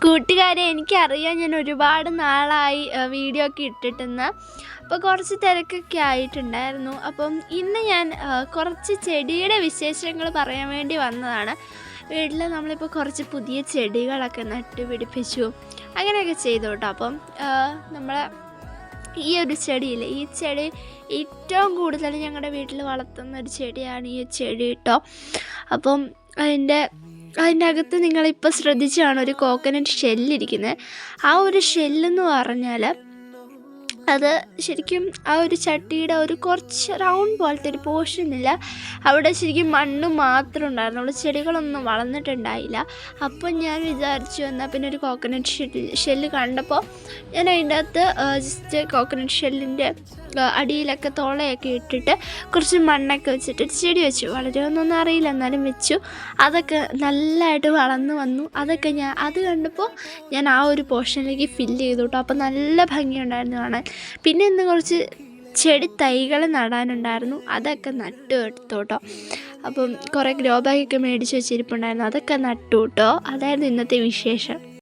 കൂട്ടുകാരെ, എനിക്കറിയാം ഞാൻ ഒരുപാട് നാളായി വീഡിയോ ഒക്കെ ഇട്ടിട്ടെന്ന്. അപ്പോൾ കുറച്ച് തിരക്കൊക്കെ ആയിട്ടുണ്ടായിരുന്നു. അപ്പം ഇന്ന് ഞാൻ കുറച്ച് ചെടിയുടെ വിശേഷങ്ങൾ പറയാൻ വേണ്ടി വന്നതാണ്. വീട്ടിൽ നമ്മളിപ്പോൾ കുറച്ച് പുതിയ ചെടികളൊക്കെ നട്ടുപിടിപ്പിച്ചു, അങ്ങനെയൊക്കെ ചെയ്തു കേട്ടോ. അപ്പം നമ്മൾ ഈ ഒരു ചെടിയില്ലേ, ഈ ചെടി ഏറ്റവും കൂടുതൽ ഞങ്ങളുടെ വീട്ടിൽ വളർത്തുന്ന ഒരു ചെടിയാണ് ഈ ചെടി കേട്ടോ. അപ്പം അതിൻ്റെ അകത്ത് നിങ്ങളിപ്പോൾ ശ്രദ്ധിച്ചാണ് ഒരു കോക്കനട്ട് ഷെല്ലിരിക്കുന്നത്. ആ ഒരു ഷെല്ലെന്ന് പറഞ്ഞാൽ അത് ശരിക്കും ആ ഒരു ചട്ടിയുടെ ഒരു കുറച്ച് റൗണ്ട് പോലത്തെ ഒരു പോർഷനില്ല, അവിടെ ശരിക്കും മണ്ണ് മാത്രമേ ഉണ്ടായിരുന്നുള്ളൂ, ചെടികളൊന്നും വളർന്നിട്ടുണ്ടായില്ല. അപ്പം ഞാൻ വിചാരിച്ചു എന്നാൽ പിന്നെ ഒരു കോക്കനട്ട് ഷെല്ല് കണ്ടപ്പോൾ ഞാൻ അതിൻ്റെ അകത്ത് ജസ്റ്റ് കോക്കനട്ട് ഷെല്ലിൻ്റെ അടിയിലൊക്കെ തോളയൊക്കെ ഇട്ടിട്ട് കുറച്ച് മണ്ണൊക്കെ വെച്ചിട്ട് ചെടി വെച്ചു. വളരുമെന്നൊന്നും അറിയില്ല, എന്നാലും വെച്ചു. അതൊക്കെ നല്ലതായിട്ട് വളർന്നു വന്നു. അത് കണ്ടപ്പോൾ ഞാൻ ആ ഒരു പോർഷനിലേക്ക് ഫില്ല് ചെയ്തു കേട്ടോ. അപ്പോൾ നല്ല ഭംഗിയുണ്ടായിരുന്നു കാണാൻ. പിന്നെ ഇന്ന് കുറച്ച് ചെടി തൈകൾ നടാനുണ്ടായിരുന്നു, അതൊക്കെ നട്ടു എടുത്തു കേട്ടോ. അപ്പം കുറേ ഗ്രോ ബാഗൊക്കെ മേടിച്ച് വെച്ചിരിപ്പുണ്ടായിരുന്നു, അതൊക്കെ നട്ടു കേട്ടോ. അതായിരുന്നു ഇന്നത്തെ വിശേഷം.